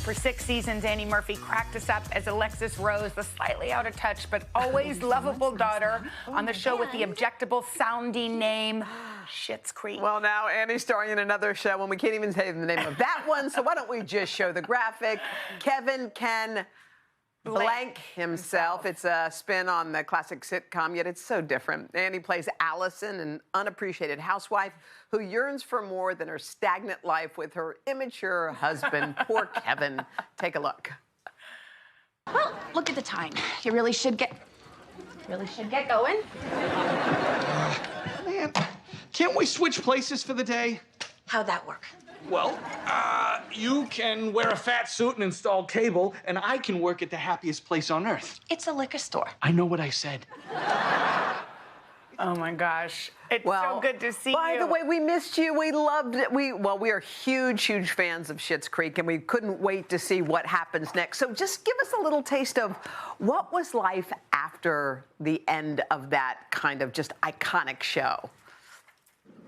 For 6 seasons, Annie Murphy cracked us up as Alexis Rose, the slightly out of touch but always lovable daughter on the show with the objectable sounding name, Schitt's Creek. Well, now Annie's starring in another show, and we can't even say the name of that one, so why don't we just show the graphic? Kevin can blank himself. It's a spin on the classic sitcom, yet it's so different. Annie plays Allison, an unappreciated housewife who yearns for more than her stagnant life with her immature husband. Poor Kevin. Take a look. Well, look at the time. You really should get going. Man, can't we switch places for the day? How'd that work? Well, you can wear a fat suit and install cable, and I can work at the happiest place on earth. It's a liquor store. I know what I said. Oh my gosh. It's so good to see you. By the way, we missed you. We loved it. We are huge, huge fans of Schitt's Creek, and we couldn't wait to see what happens next. So just give us a little taste of what was life after the end of that kind of just iconic show.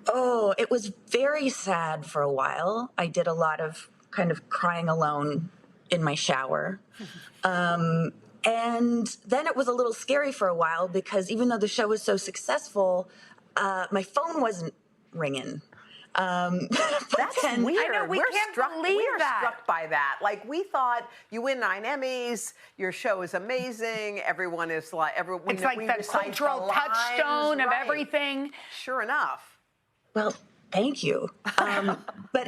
Oh, it was very sad for a while. I did a lot of kind of crying alone in my shower. And then it was a little scary for a while because even though the show was so successful, my phone wasn't ringing. That's weird. I know, we can't believe we are that. struck by that. Like, we thought you win 9 Emmys, your show is amazing, everyone is like, it's like the cultural touchstone of everything. Sure enough. Well, thank you. But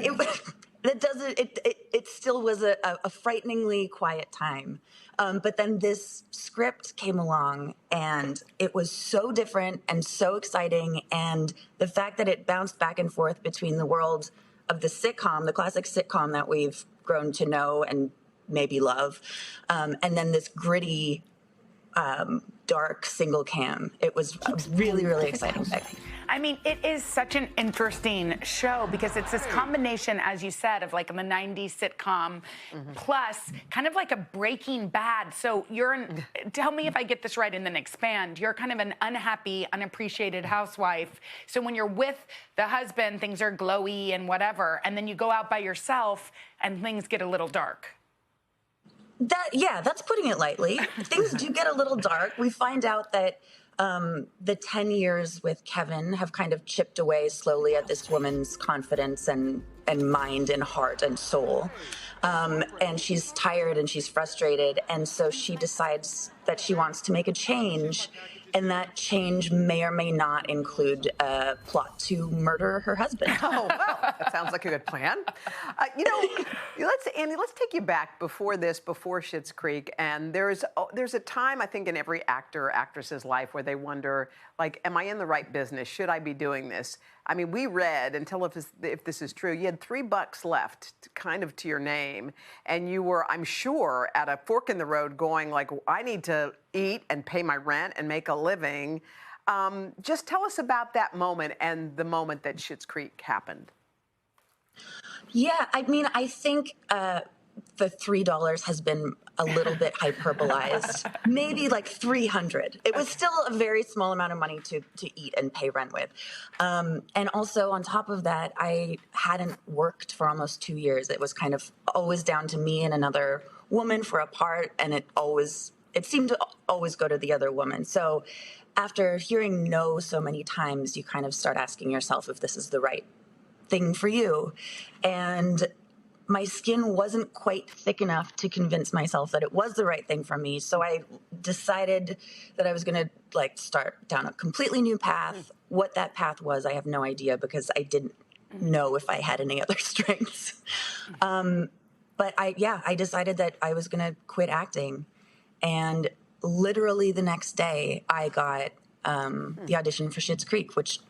it still was a frighteningly quiet time. But then this script came along, and it was so different and so exciting. And the fact that it bounced back and forth between the world of the sitcom, the classic sitcom that we've grown to know and maybe love, and then this gritty, dark single cam. It was a really, really exciting thing. I mean, it is such an interesting show because it's this combination, as you said, of like the 90s sitcom plus kind of like a Breaking Bad. So tell me if I get this right and then expand. You're kind of an unhappy, unappreciated housewife. So when you're with the husband, things are glowy and whatever. And then you go out by yourself and things get a little dark. That's putting it lightly. Things do get a little dark. We find out that the 10 years with Kevin have kind of chipped away slowly at this woman's confidence and mind and heart and soul. And she's tired and she's frustrated. And so she decides that she wants to make a change. And that change may or may not include a plot to murder her husband. Oh, well, that sounds like a good plan. Annie, let's take you back before Schitt's Creek. And there's a time, I think, in every actor or actress's life where they wonder, like, am I in the right business? Should I be doing this? I mean, we read, and tell if this is true, you had $3 left, kind of to your name, and you were, I'm sure, at a fork in the road going, like, I need to eat and pay my rent and make a living. Just tell us about that moment and the moment that Schitt's Creek happened. Yeah, I mean, I think the $3 has been a little bit hyperbolized, maybe like 300. It was still a very small amount of money to eat and pay rent with. And also on top of that, I hadn't worked for almost 2 years. It was kind of always down to me and another woman for a part, and it seemed to always go to the other woman. So after hearing no so many times, you kind of start asking yourself if this is the right thing for you. And my skin wasn't quite thick enough to convince myself that it was the right thing for me. So I decided that I was going to start down a completely new path. What that path was, I have no idea because I didn't know if I had any other strengths. But I decided that I was going to quit acting. And literally the next day I got the audition for Schitt's Creek, which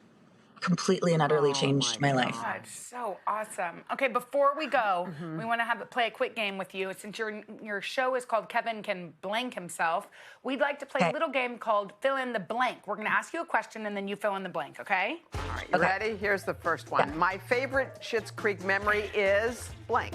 completely and utterly changed my life. That's so awesome. Okay, before we go, we want to play a quick game with you. Since your show is called Kevin Can Blank Himself, we'd like to play a little game called Fill in the Blank. We're going to ask you a question and then you fill in the blank, okay? All right, you ready? Here's the first one. Yeah. My favorite Schitt's Creek memory is blank.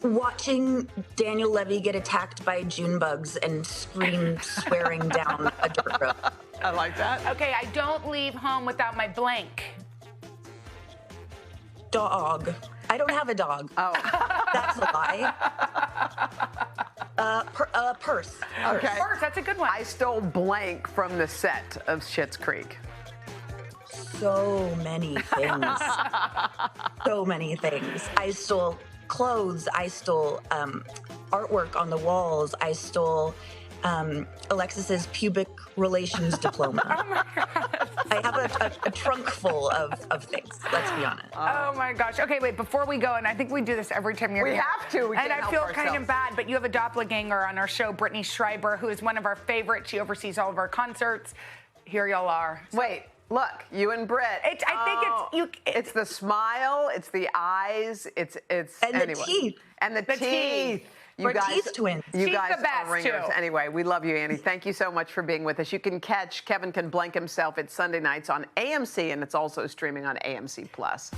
Watching Daniel Levy get attacked by June bugs and scream swearing down a dirt road. I like that. Okay, I don't leave home without my blank. Dog. I don't have a dog. Oh. That's a lie. Purse. Okay. Purse, that's a good one. I stole blank from the set of Schitt's Creek. So many things. So many things. I stole clothes. I stole artwork on the walls. I stole Alexis's pubic relations diploma. Oh my God. I have a trunk full of things. Let's be honest. Oh my gosh. Okay, wait, before we go, and I think we do this every time you're We here. have to. We and can't I help feel kind ourselves. of bad, but you have a doppelganger on our show, Brittany Schreiber, who is one of our favorites. She oversees all of our concerts. Here y'all are. Wait, look, you and Britt. It's the smile. It's the eyes. It's And anyway. the teeth. And the teeth. You We're guys, teeth twins. You She's guys the best, are ringers. too. Anyway, we love you, Annie. Thank you so much for being with us. You can catch Kevin Can Blank Himself. It's Sunday nights on AMC, and it's also streaming on AMC Plus.